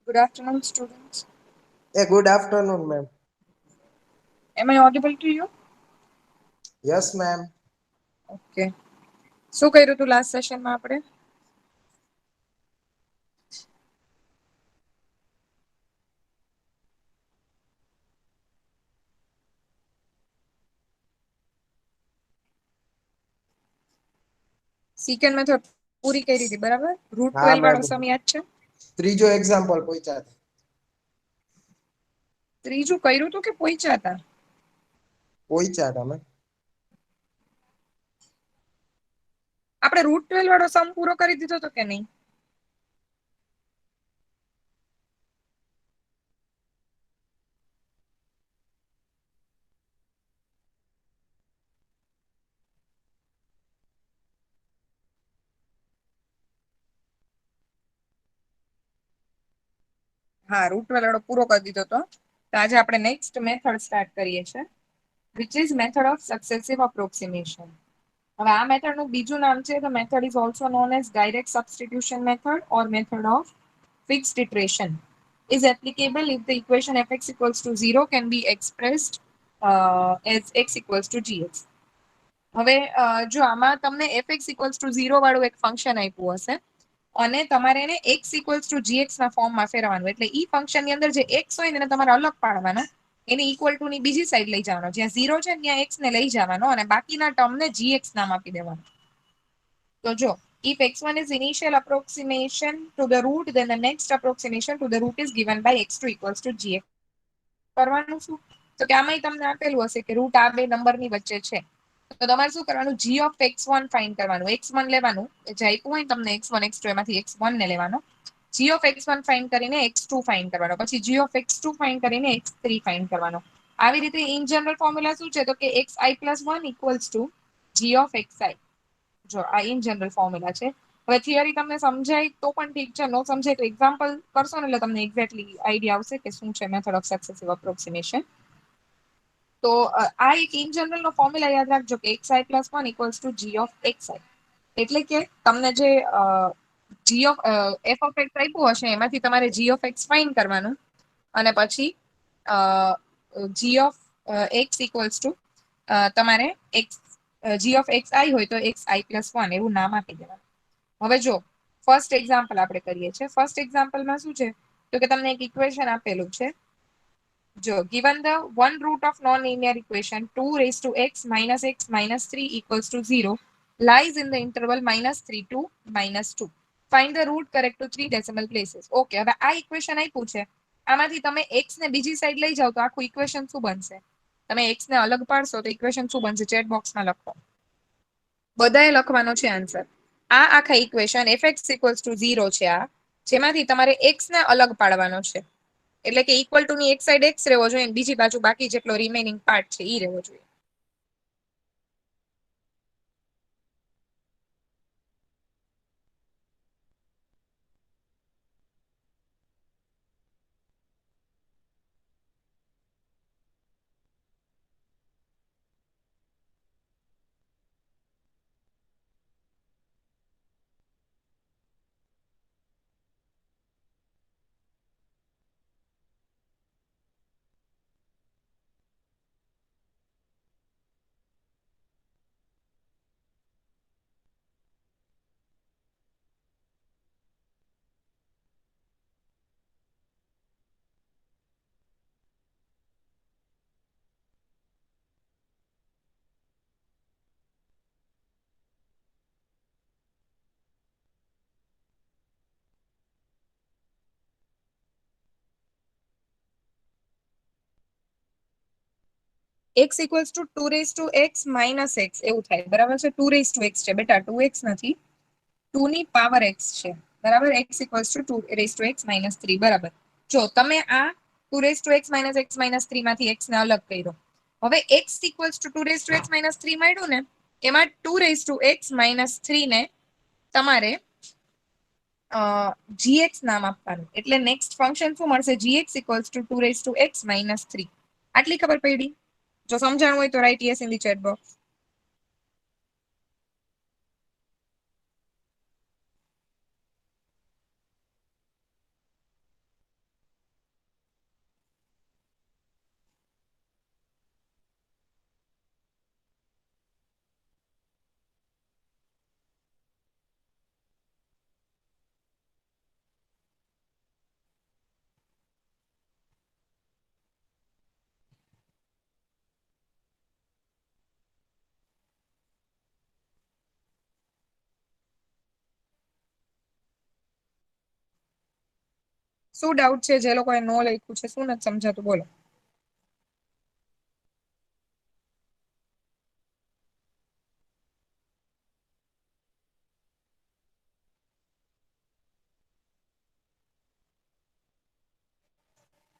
Good afternoon, students. Good afternoon, ma'am. Am I audible to you? Yes, ma'am. Okay. શું કર્યું હતું last સેશનમાં આપણે? સેકન્ડ મેથડ પૂરી કરી હતી, બરાબર? રૂટ હા 12 મેમ. વાળો સમ યાદ છે? ત્રીજો એક્ઝામ્પલ પૂછ્યા હતા. ત્રીજું કર્યું હતું કે પહોંચ્યા હતા? પૂછ્યા હતા મેમ. આપણે રૂટ 12 વાળો સમ પૂરો કરી દીધો તો કે નહીં? હા, રૂટ 12 વાળો પૂરો કરી દીધો તો આજે આપણે નેક્સ્ટ મેથડ સ્ટાર્ટ કરીએ છીએ, which is method of successive approximation. હવે આ મેથડનું બીજું નામ છે, the method is also known as direct substitution method or method of fixed iteration. Is applicable if the equation fx equals to 0 can be expressed as x equals to gx. હવે જો આમાં તમને fx equals to 0 વાળું એક function આપ્યું હશે અને તમારે એને x equals to gx ના ફોર્મમાં ફેરવવાનું, એટલે ઈ ફંક્શનની અંદર જે x હોય ને એને તમારે અલગ પાડવાના, એને ઇક્વલ ટુ ની બીજી સાઈડ લઈ જવાનો, જ્યાં 0 છે ત્યાં x ને લઈ જવાનો અને બાકીના ટર્મને gx નામ આપી દેવાનું. તો જો if x1 is initial approximation to the root, then the next approximation to the root is given by x2 equals to gx. કરવાનું શું? તો કે આમાંય તમને આપેલું હશે કે રૂટ આ બે નંબરની વચ્ચે છે, તો તમારે શું કરવાનું? g of x1 ફાઇન્ડ કરવાનું. x1 લેવાનું, જે આપ્યું હોય તમને x1 x2 એમાંથી x1 ને લેવાનો. g of x1 ફાઇન્ડ કરીને x2 ફાઇન્ડ કરવાનો, પછી g of x2 ફાઇન્ડ કરીને x3 ફાઇન્ડ કરવાનો. આવી રીતે ઇન જનરલ ફોર્મ્યુલા શું છે? તો કે xi + 1 equals to g of xi. જો આ ઇન જનરલ ફોર્મ્યુલા છે. હવે થિયરી તમને સમજાય તો પણ ઠીક છે, નો સમજાય તો એક્ઝામ્પલ કરશો ને એટલે તમને એક્ઝેક્ટલી આઈડિયા આવશે કે શું છે મેથડ ઓફ સક્સેસિવ અપ્રોક્સિમેશન. તો આ એક ઇન જનરલ નો ફોર્મ્યુલા યાદ રાખજો કે xi + 1 equals to g of xi. એટલે કે તમને જે g of f of x આપ્યું હશે એમાંથી તમારે g of x ફાઇન્ડ કરવાનું અને પછી g of x equals to તમારે x g of xi હોય તો xi + 1 એવું નામ આપી દેવાનું. હવે જો ફર્સ્ટ એક્ઝામ્પલ આપણે કરીએ છીએ. ફર્સ્ટ એક્ઝામ્પલમાં શું છે? તો કે તમને એક ઇક્વેશન આપેલું છે. જો given the one root of non-linear equation 2 raised to x minus x minus 3 equals to 0 lies in the interval -3 to -2. Find the root correct to 3 decimal places. Okay, હવે આ ઇક્વેશન આપ્યું છે, આમાંથી તમે x ને બીજી સાઈડ લઈ જાઓ તો આખું ઇક્વેશન શું બનશે? તમે x ને અલગ પાડશો તો ઇક્વેશન શું બનશે? ચેટ બોક્સમાં લખો. બધાએ લખવાનો છે આન્સર. આ આખા ઇક્વેશન fx equals to 0 છે આ, જેમાંથી તમારે x ને અલગ પાડવાનો છે. એટલે કે ઇક્વલ ટુ ની એક સાઈડ x રહેવો જોઈએ, બીજી બાજુ બાકી જેટલો રિમેનિંગ પાર્ટ છે ઈ રહેવો જોઈએ. x equals to 2 raised to x minus x એવું થાય, બરાબર છે? 2 raised to x છે બેટા, 2x નથી, 2 ની પાવર x છે, બરાબર? x equals to 2 raised to x minus 3, બરાબર. જો તમે આ 2 raised to x minus 3 માંથી x ને અલગ કર્યો, હવે x equals to 2 raised to x minus 3 મળ્યું ને, એમાં 2 raised to x minus 3 ને તમારે gx નામ આપવાનું, એટલે નેક્સ્ટ ફંક્શન શું મળશે? gx equals to 2 raised to x minus 3. આટલી ખબર પડી? જો સમજાણું હોય તો right yes in the chat box. શું ડાઉટ છે? જે લોકોએ નો લખ્યું છે, શું નથી સમજાતું બોલો.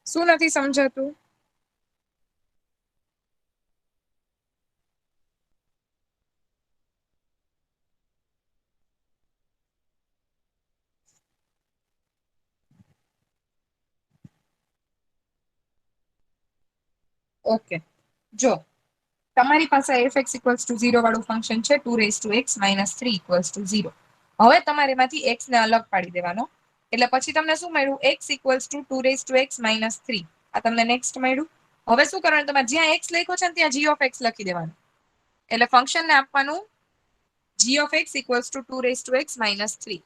શું નથી સમજાતું? ઓકે, જો તમારી પાસે f(x = 0) વાળું ફંક્શન છે 2x - 3 = 0. હવે તમારે એમાંથી x ને અલગ પાડી દેવાનો. એટલે પછી તમને શું મળ્યું? x = 2x - 3. આ તમને નેક્સ્ટ મળ્યું. હવે શું કરવાનું? તમારે જ્યાં x લખ્યો છે ને ત્યાં g લખી દેવાનું. એટલે ફંક્શન ને આપવાનું g(x = 2x - 3).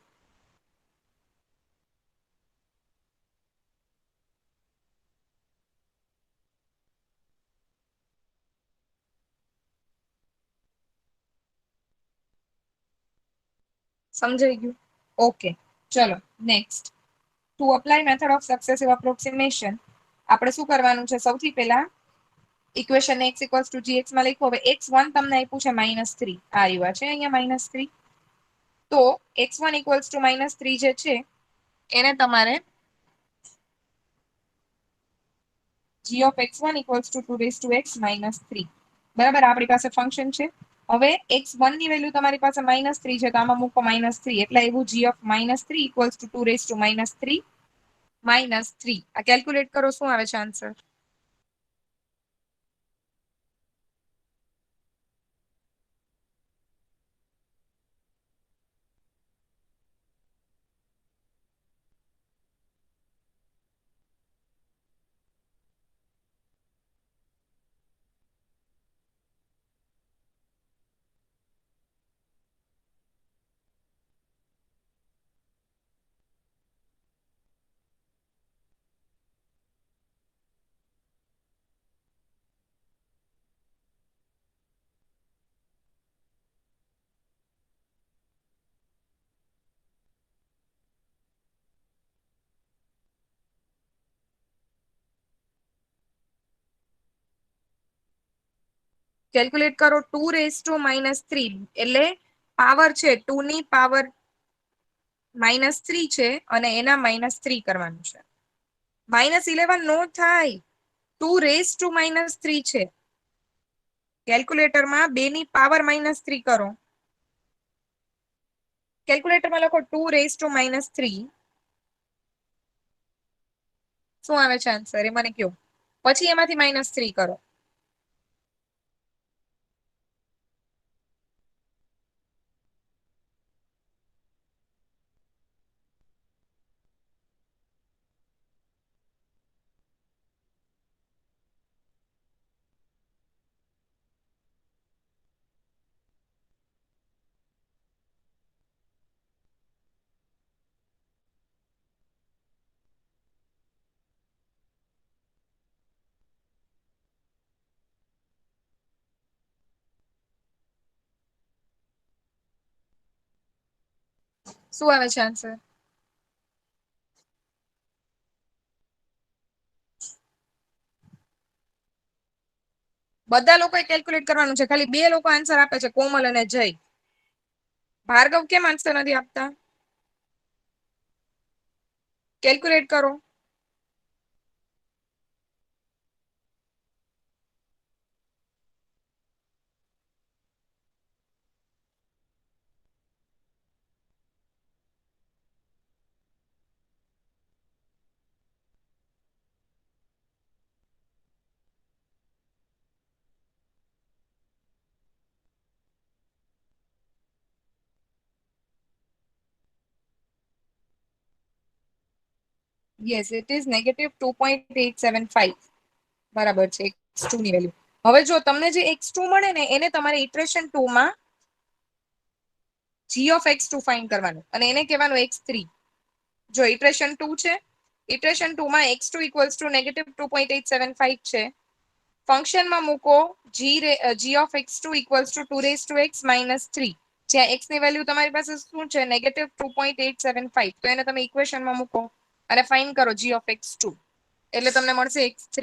સમજાઈ ગયું? ઓકે, ચલો next. To apply method of successive approximation આપણે શું કરવાનું છે? સૌથી પહેલા ઇક્વેશન x = gx માં લખો. હવે x1 તમને આપ્યું છે -3. આ આવ્યા છે અહીંયા -3. તો x1 = -3 જે છે એને તમારે g(x1 = 2x - 3). બરાબર, આપણી પાસે ફંક્શન છે. હવે x1 ની વેલ્યુ તમારી પાસે -3 છે, તો આમાં મૂકો -3. એટલે એવું g(-3 = 2 - 3 -3). આ કેલ્ક્યુલેટ કરો, શું આવે છે આન્સર? કેલ્ક્યુલેટ કરો. 2 - 3 એટલે પાવર છે 2 ની પાવર -3 છે અને એના -3 કરવાનું છે. -11 નો થાય. 2 - 3 છે. કેલ્ક્યુલેટરમાં 2 ની પાવર -3 કરો. કેલ્ક્યુલેટરમાં લખો 2 - 3. શું આવે છે આન્સર? એ મને કહો. પછી એમાંથી -3 કરો. શું આવે છે આન્સર? બધા લોકોએ કેલ્ક્યુલેટ કરવાનું છે. ખાલી 2 લોકો આન્સર આપે છે, કોમલ અને જય. ભાર્ગવ કેમ આન્સર નથી આપતા? કેલ્ક્યુલેટ કરો. Yes, it is -2.875. બરાબર છે x2 ની વેલ્યુ. હવે જો તમને જે x2 મળે ને એને તમારે ઇટરેશન 2 માં g(x2) ફાઇન્ડ કરવાનું અને એને કહેવાનું x3. જો ઇટરેશન 2 છે, ઇટરેશન 2 માં x2 = -2.875 છે. ફંક્શનમાં મૂકો g(x2 = 2x - 3). જ્યાં x ની વેલ્યુ તમારી પાસે શું છે? -2.875. તો એને તમે ઇક્વેશનમાં મૂકો. અને ફાઇન કરો g of x2 એટલે તમને મળશે x3.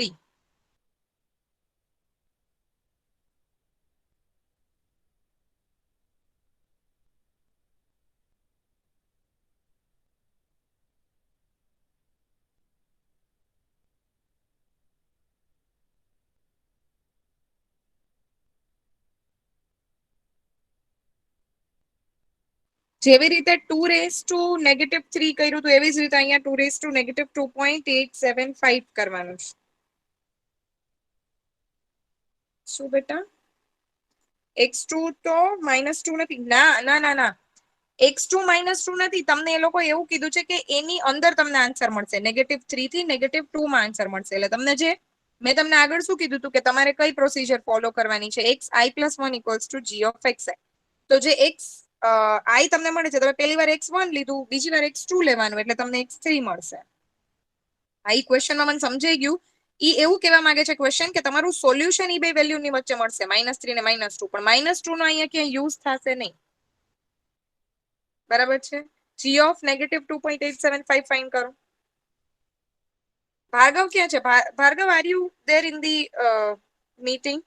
જેવી રીતે 2⁻³ કર્યું હતું એવી જ રીતે અહીંયા 2⁻².875 કરવાનું છે. શું બેટા? x2 તો -2 નથી. ના ના ના ના, x2 -2 નથી. તમને એ લોકો એવું કીધું છે કે એની અંદર તમને આન્સર મળશે. -3 થી -2 માં આન્સર મળશે. એટલે તમને જે મેં તમને આગળ શું કીધું હતું કે તમારે કઈ પ્રોસીજર ફોલો કરવાની છે, xi+1 = g of xi. તો જે i તમને મળે છે, તમે પહેલી વાર x1 લીધું, બીજી વાર x2 લેવાનું, એટલે તમને x3 મળશે. આ ક્વેશ્ચનમાં મને સમજાઈ ગયું. ઈ એવું કહેવા માંગે છે ક્વેશ્ચન કે તમારું સોલ્યુશન ઈ બે વેલ્યુ ની વચ્ચે મળશે, -3 ને -2, પણ -2 નો અહીંયા ક્યાંય યુઝ થશે નહીં. બરાબર છે. g of -2.875 ફાઇન્ડ કરો. ભાર્ગવ ક્યાં છે? Bhargav, are you there in the meeting?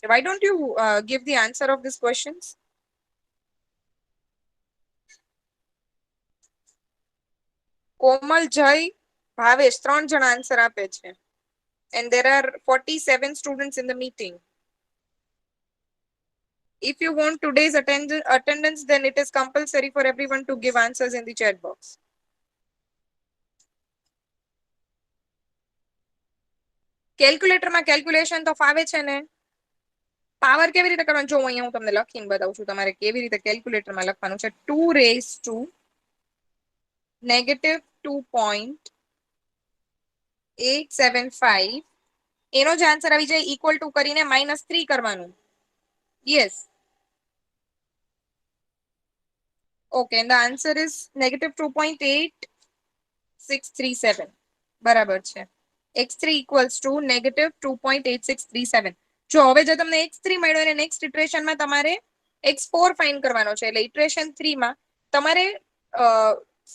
Why don't you give the answer of these questions? Komal, Jay, Bhavesh 3 જણા આન્સર આપે છે. And there are 47 students in the meeting. If you want today's attendance, then it is compulsory for everyone to give answers in the chat box. કેલ્ક્યુલેટરમાં calculation તો ફાવે છે ને? Power કેવી રીતે કરવાનો જો અહીંયા હું તમને લખીને બતાવું છું તમારે કેવી રીતે કેલ્ક્યુલેટરમાં લખવાનું છે. 2⁻².875 એનો જ આન્સર આવી જાય ઇક્વલ ટુ કરીને -3 કરવાનું. Yes. Okay, and the answer is -2.8637. બરાબર છે. x3 = -2.8637. જો હવે જો તમને x3 મળ્યો અને નેક્સ્ટ ઇટરેશનમાં તમારે x4 ફાઇન્ડ કરવાનો છે. એટલે ઇટરેશન 3 માં તમારે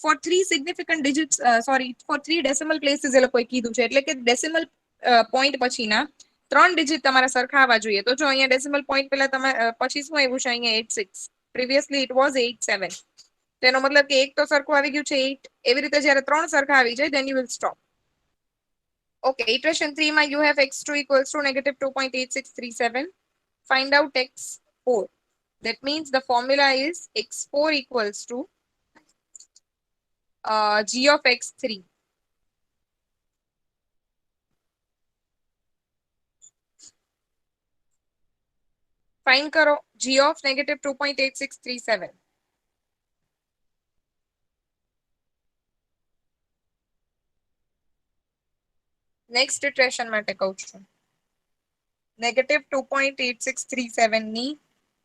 for 3 significant digits, for 3 decimal places એ લોકોએ કીધું છે. એટલે કે ડેસિમલ પોઈન્ટ પછીના 3 ડિજિટ તમારા સરખા આવવા જોઈએ. તો જો અહીંયા ડેસિમલ પોઈન્ટ પહેલા તમારે પછી શું આવ્યું છે? અહીંયા 86. Previously it was 87. તેનો મતલબ કે એક તો સરખું આવી ગયું છે 8. એવી રીતે જ્યારે 3 સરખા આવી જાય then you will stop. Okay, iteration 3 માં you have x2 = -2.8637. Find out x4. That means the formula is x4 = g of x3. Find karo g of -2.8637. Next iteration માટે કહું છું. -2.8637 ની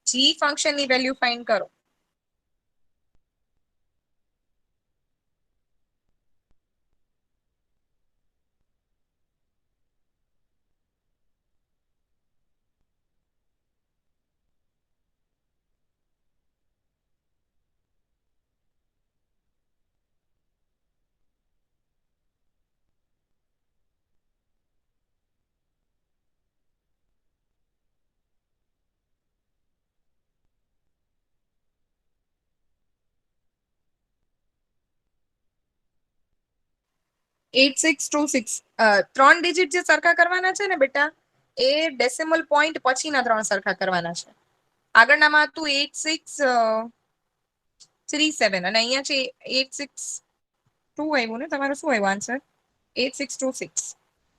g ફંક્શન ની વેલ્યુ ફાઇન્ડ કરો. -8626. 3 digit જે સરખા કરવાના છે ને બેટા, એ ડેસિમલ પોઈન્ટ પછીના 3 સરખા કરવાના છે. આગળનામાં હતું 8637 અને અહીંયા છે 862 આવ્યું ને? તમારું શું આવ્યું આન્સર? 8626.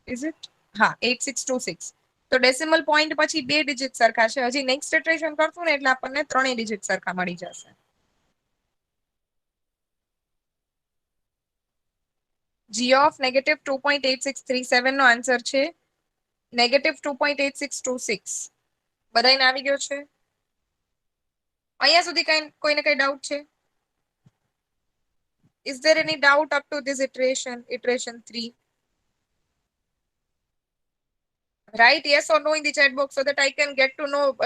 Is it? હા, 8626. તો ડેસિમલ પોઈન્ટ પછી 2 ડિજિટ સરખા છે. હજી નેક્સ્ટ ઇટરેશન કરશું ને એટલે આપણને 3 ડિજિટ સરખા મળી જશે. g of -2.8637 નો આન્સર છે -2.8626. બધાને આવી ગયો છે? અહીંયા સુધી કોઈને કઈ ડાઉટ છે? Is there any doubt up to this iteration 3? Write yes or no in the chat box so that I can get to know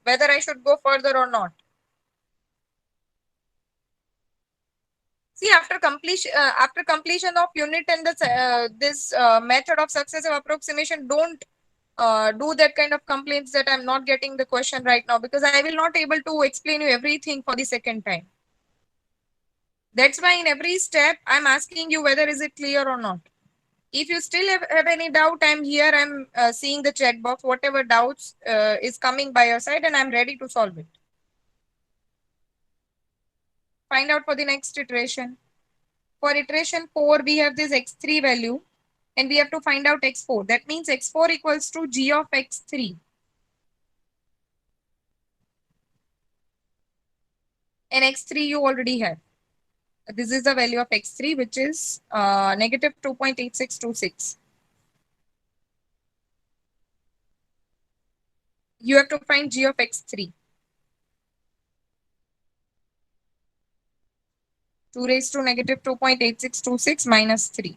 whether I should go further or not. See, after completion of unit and this method of successive approximation, don't do that kind of complaints that I'm not getting the question right now, because I will not able to explain you everything for the second time. That's why in every step I'm asking you whether is it clear or not. If you still have any doubt, I'm here. I'm seeing the chat box. Whatever doubts is coming by your side, and I'm ready to solve it. Find out for the next iteration. For iteration 4, we have this x3 value and we have to find out x4. That means x4 equals to g of x3. And x3 you already have. This is the value of x3, which is negative 2.8626. You have to find g of x3. 2 raised to negative 2.8626 minus 3.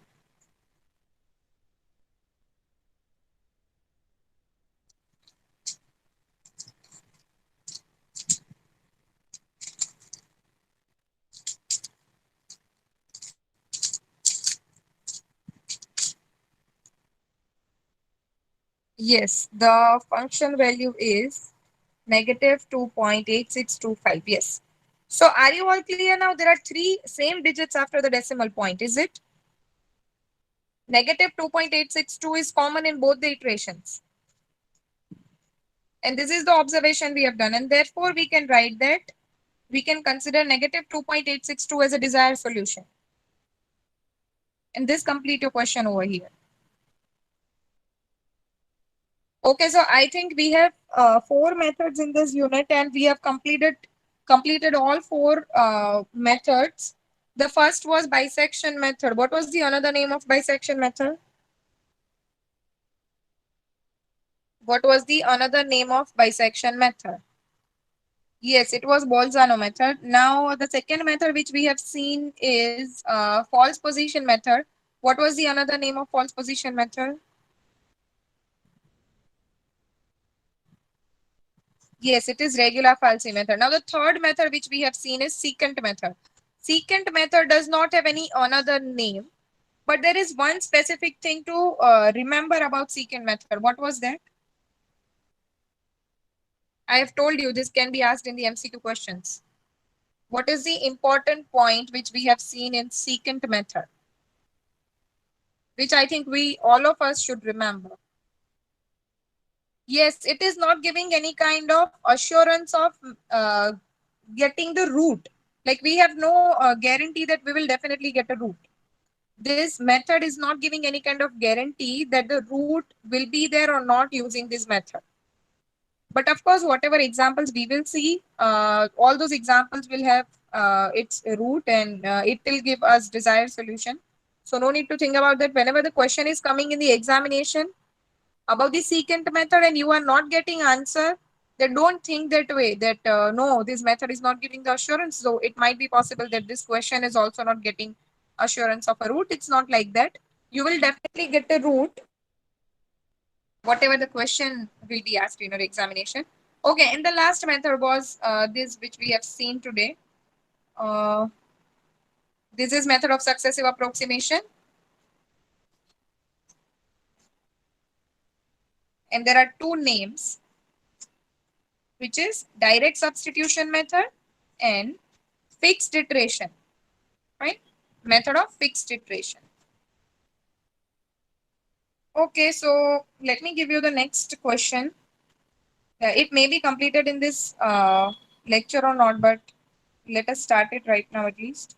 Yes, the function value is negative 2.8625. Yes. So are you all clear now? There are three same digits after the decimal point, is it? Negative 2.862 is common in both the iterations. And this is the observation we have done. And therefore, we can write that we can consider negative 2.862 as a desired solution. And this complete your question over here. Okay, so I think we have 4 methods in this unit and we have completed all 4 methods. The first was bisection method. What was the another name of bisection method? What was the another name of bisection method? Yes, it was Bolzano method. Now, the second method which we have seen is false position method. What was the another name of false position method? Yes, it is regular falsi method. Now, the third method which we have seen is secant method. Secant method does not have any another name, but there is one specific thing to remember about secant method. What was that? I have told you this can be asked in the MCQ questions. What is the important point which we have seen in secant method? Which I think all of us should remember. Yes, it is not giving any kind of assurance of getting the root. Like we have no guarantee that we will definitely get a root. This method is not giving any kind of guarantee that the root will be there or not using this method. But of course, whatever examples we will see, all those examples will have its root and it will give us desired solution. So no need to think about that. Whenever the question is coming in the examination about the secant method and you are not getting answer, then don't think that way that no, this method is not giving the assurance. So it might be possible that this question is also not getting assurance of a root. It's not like that. You will definitely get a root whatever the question will be asked in your examination. Okay, and the last method was this which we have seen today. Uh, this is method of successive approximation. And there are two names, which is direct substitution method and fixed iteration, right? Method of fixed iteration. Okay, so let me give you the next question. It may be completed in this lecture or not, but let us start it right now at least.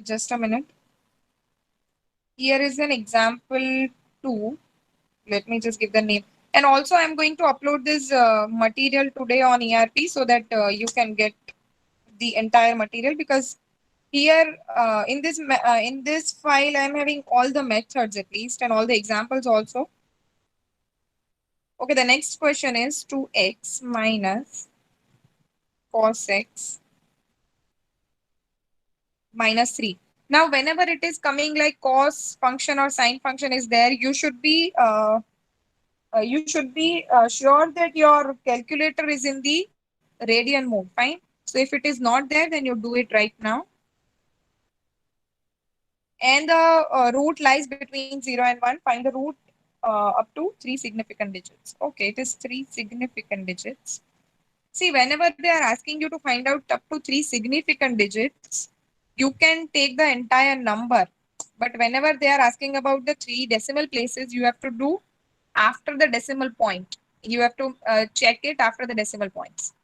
Just a minute. Here is an example 2. Let me just give the name. And also I'm going to upload this material today on ERP so that you can get the entire material, because here in this file I'm having all the methods at least and all the examples also. Okay, the next question is 2x minus cos x minus 3. Now, whenever it is coming like cos function or sine function is there, you should be sure that your calculator is in the radian mode. Fine. So if it is not there, then you do it right now. And the root lies between 0 and 1. Find the root up to 3 significant digits. Okay, it is 3 significant digits. See, whenever they are asking you to find out up to 3 significant digits, you can take the entire number. But whenever they are asking about the 3 decimal places, you have to do after the decimal point. You have to check it after the decimal points.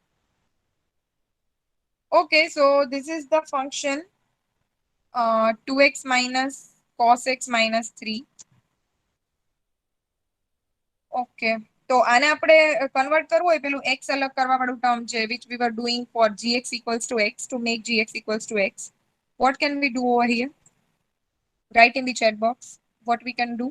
Okay, so this is the function 2x minus cos x minus 3. Okay તો આને આપણે convert કરવું હોય પેલું x અલગ કરવા વાળું term છે which we were doing for gx equals to x to make gx equals to x. What can we do over here? Write in the chat box what we can do.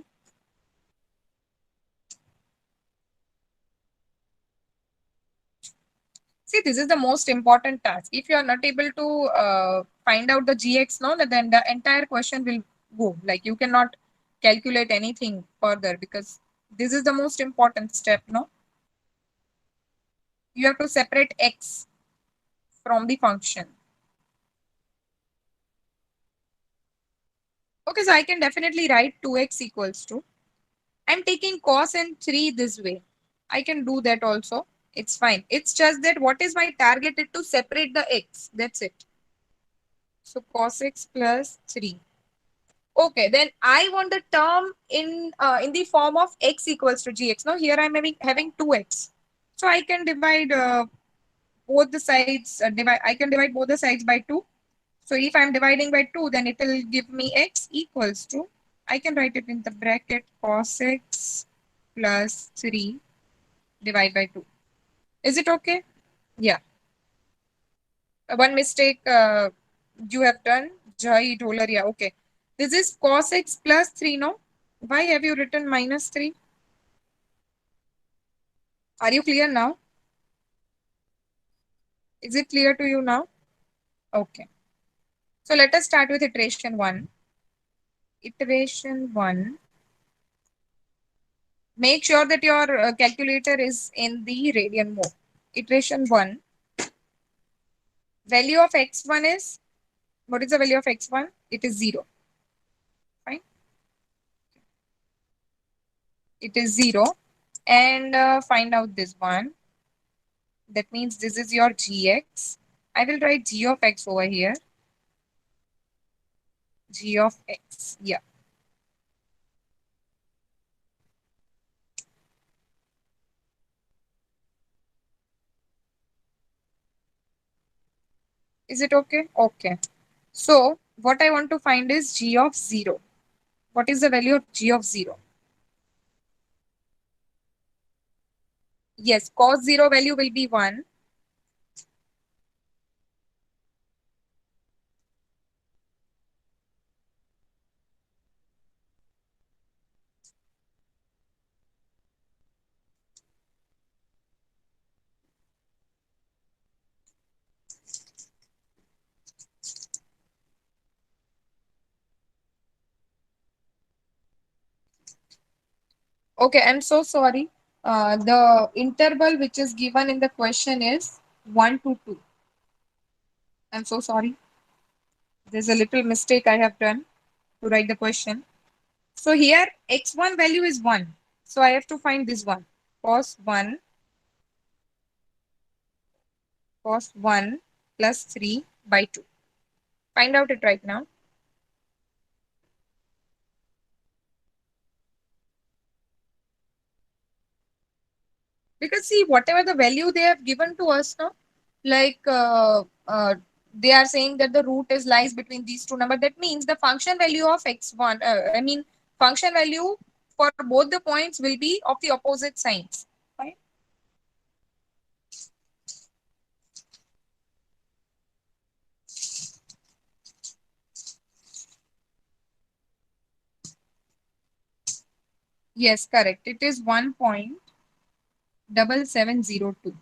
See, this is the most important task. If you are not able to find out the gx, no, then the entire question will go. Like you cannot calculate anything further because this is the most important step, no? You have to separate x from the function. Okay, so I can definitely write 2x equals to, I'm taking cos and 3 this way. I can do that also. It's fine. It's just that what is my target is to separate the x. That's it. So cos x plus 3. Okay, then I want the term in the form of x equals to gx. Now here I'm having 2x. So I can divide both the sides. I can divide both the sides by 2. So if I'm dividing by 2, then it will give me x equals to, I can write it in the bracket cos x plus 3 divided by 2. Is it okay? Yeah. One mistake you have done. Jai Dholaria. Okay. This is cos x plus 3, no? Why have you written minus 3? Are you clear now? Is it clear to you now? Okay. So let us start with iteration 1. Iteration 1. Make sure that your calculator is in the radian mode. Iteration 1. Value of x1 is, what is the value of x1? It is 0. Fine. It is 0. And find out this one. That means this is your gx. I will write g of x over here. G of x. Yeah. Is it okay? Okay. So what I want to find is g of 0. What is the value of g of 0? Yes, cos 0 value will be 1. Okay, I'm so sorry. The interval which is given in the question is 1 to 2. I'm so sorry. There's a little mistake I have done to write the question. So here x1 value is 1. So I have to find this one. Cos 1 plus 3 by 2. Find out it right now. Because see, whatever the value they have given to us now, like they are saying that the root is lies between these two numbers. That means the function value of x1, function value for both the points will be of the opposite signs. Right? Yes, correct. It is 1.7702.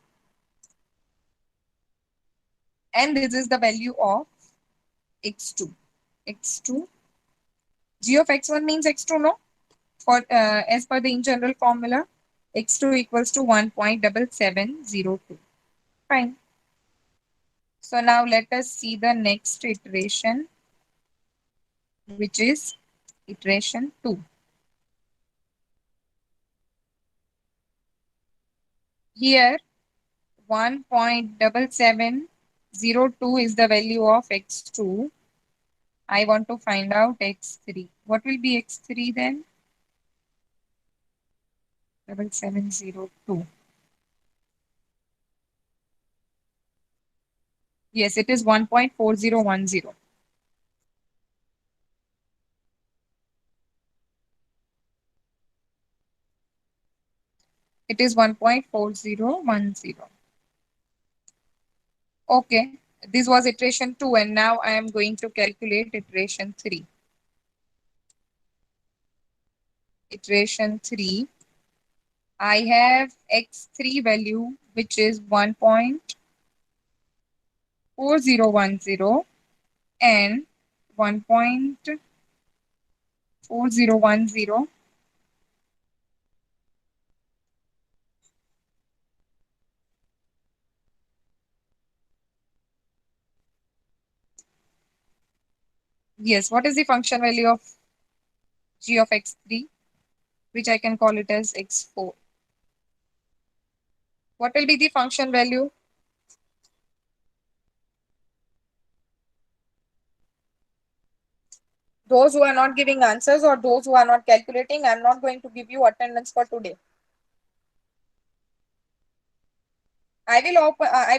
And this is the value of x2. x2. G of x1 means x2, no? For as per the in general formula, x2 equals to 1.7702. Fine. So now let us see the next iteration, which is iteration 2. Here 1.7702 is the value of x2. I want to find out x3. What will be x3 then? 7702. Yes, it is 1.4010. It is 1.4010. Okay, this was iteration 2 and now I am going to calculate iteration 3. Iteration 3, I have x3 value which is 1.4010 and 1.4010. Yes, what is the function value of g of x3, which I can call it as x4? What will be the function value? Those who are not giving answers or those who are not calculating, I'm not going to give you attendance for today. I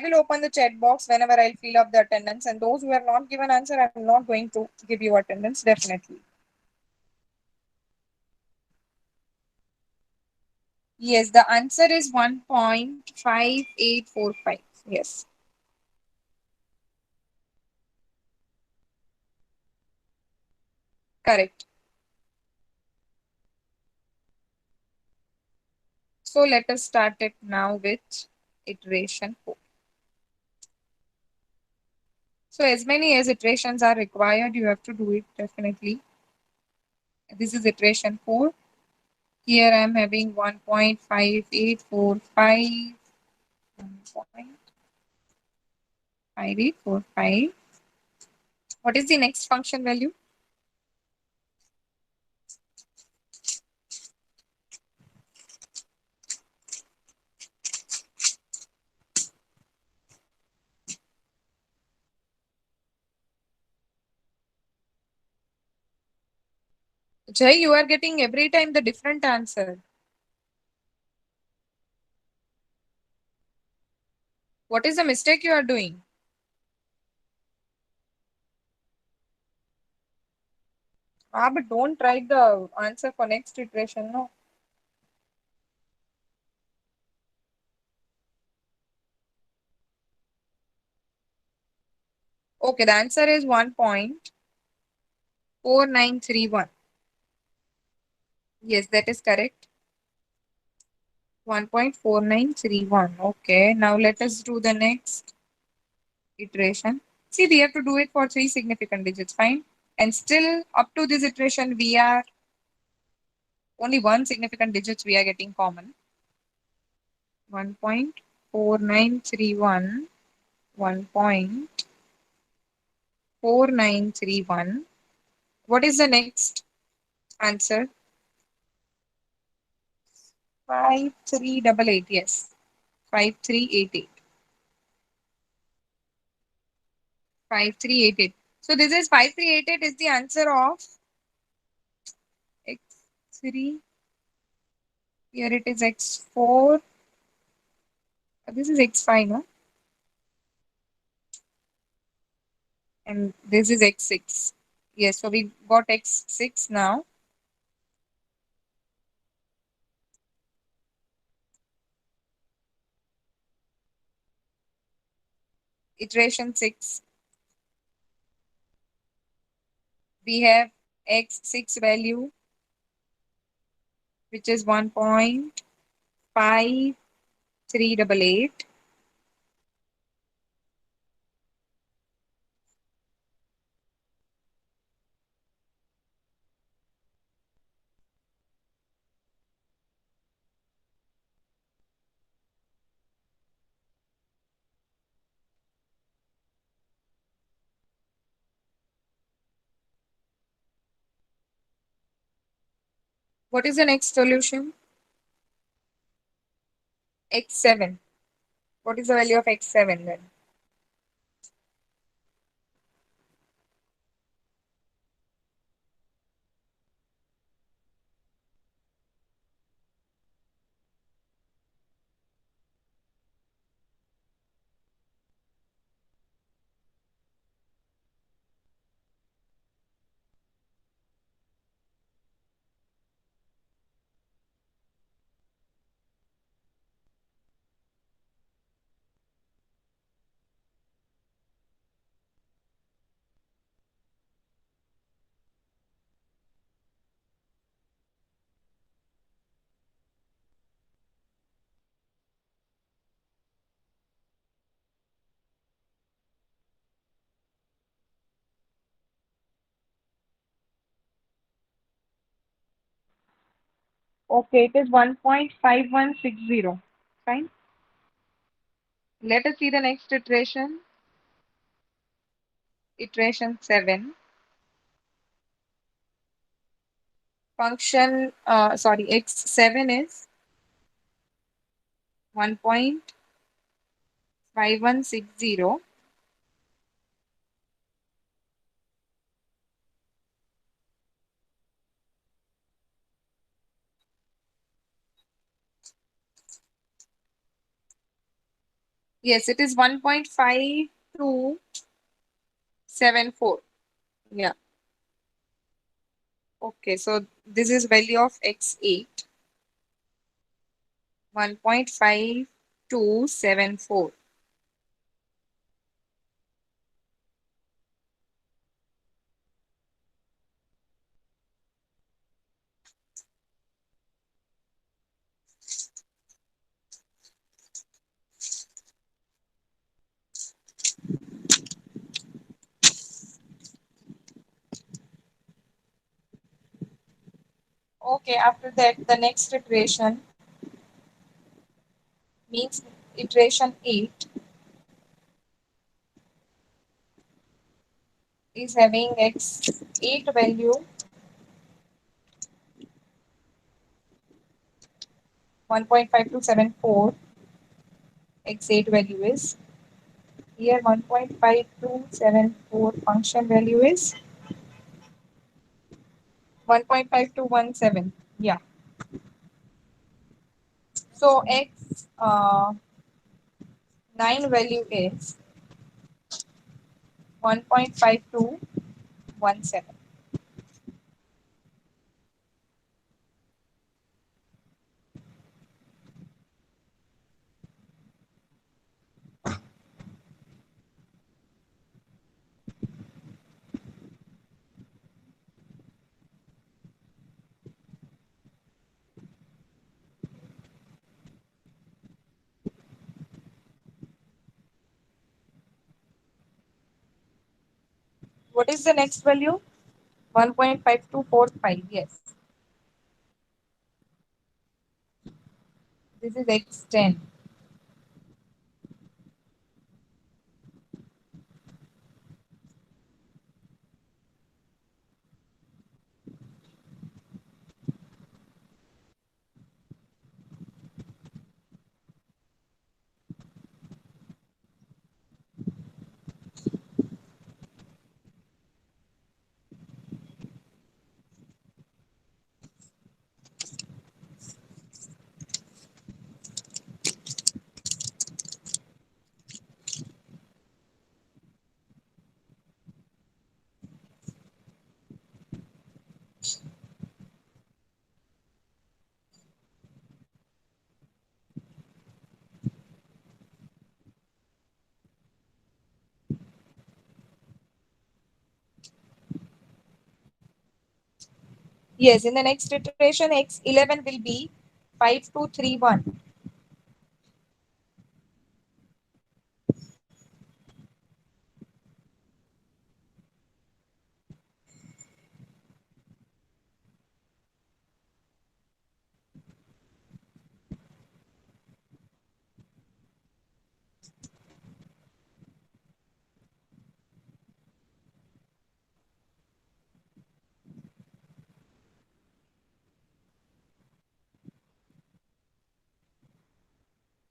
will open the chat box whenever I'll fill up the attendance, and those who have not given answer, I'm not going to give you attendance definitely. Yes, the answer is 1.5845. Yes. Correct. So let us start it now with iteration 4. So as many as iterations are required, you have to do it definitely. This is iteration 4. Here I am having 1.5845. 1.5845. What is the next function value? Jay, you are getting every time the different answer. What is the mistake you are doing? But don't write the answer for next iteration, no. Okay, the answer is 1.4931. Yes, that is correct. 1.4931. Okay, now let us do the next iteration. See, we have to do it for 3 significant digits, fine. And still up to this iteration, we are only 1 significant digits we are getting common. 1.4931, 1.4931. What is the next answer? 5388. Yes, 5388. 5388. So this is 5388 is the answer of x3. Here it is x4. This is x5, no? And this is x6. Yes, so we got x6 now. Iteration 6. We have x6 value, which is 1.5388. What is the next solution? X7. What is the value of X7 then? Okay, it is 1.5160. Fine. Let us see the next iteration. Iteration 7. Function, sorry, X7 is 1.5160. Yes, it is 1.5274. Yeah. Okay, so this is value of X8, 1.5274. Okay, after that, the next iteration means iteration 8 is having X8 value 1.5274. X8 value is here 1.5274, function value is 1.5217. Yeah. So X9 value is 1.5217. What is the next value? 1.5245. Yes. This is X10. Yes, in the next iteration, X11 will be 5231.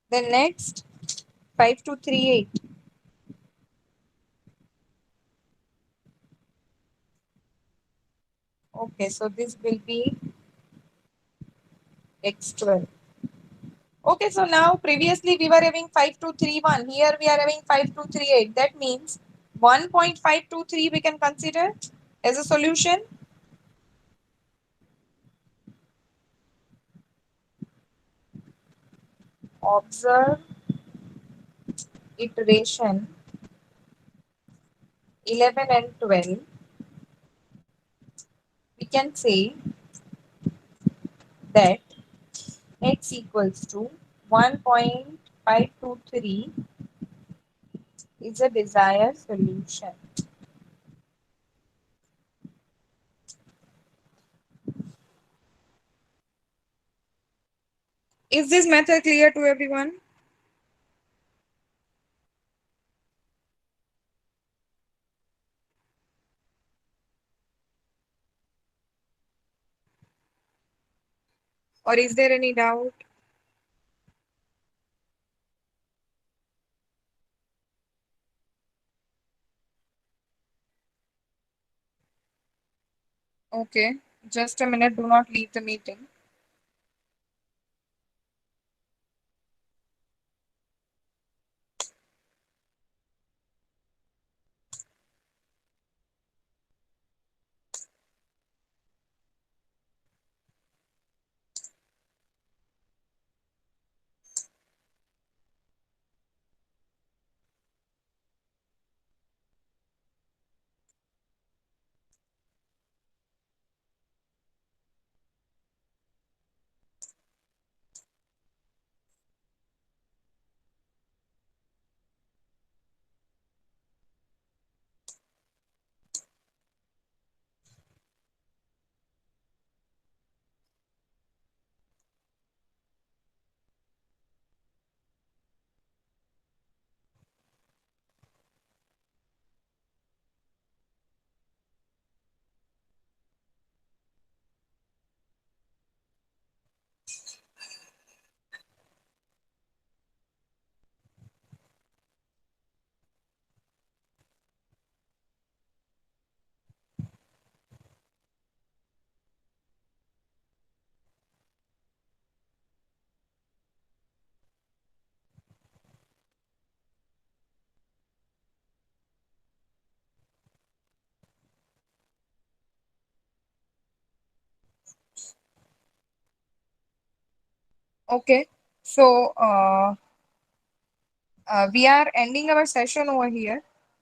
Then next, 5238. Okay, so this will be x12. Okay, so now previously we were having 5231. Here we are having 5238. That means 1.523 we can consider as a solution. Observe iteration 11 and 12. We can say that x equals to 1.523 is a desired solution. Is this method clear to everyone? Or is there any doubt? Okay, just a minute, do not leave the meeting. Okay, so we are ending our session over here.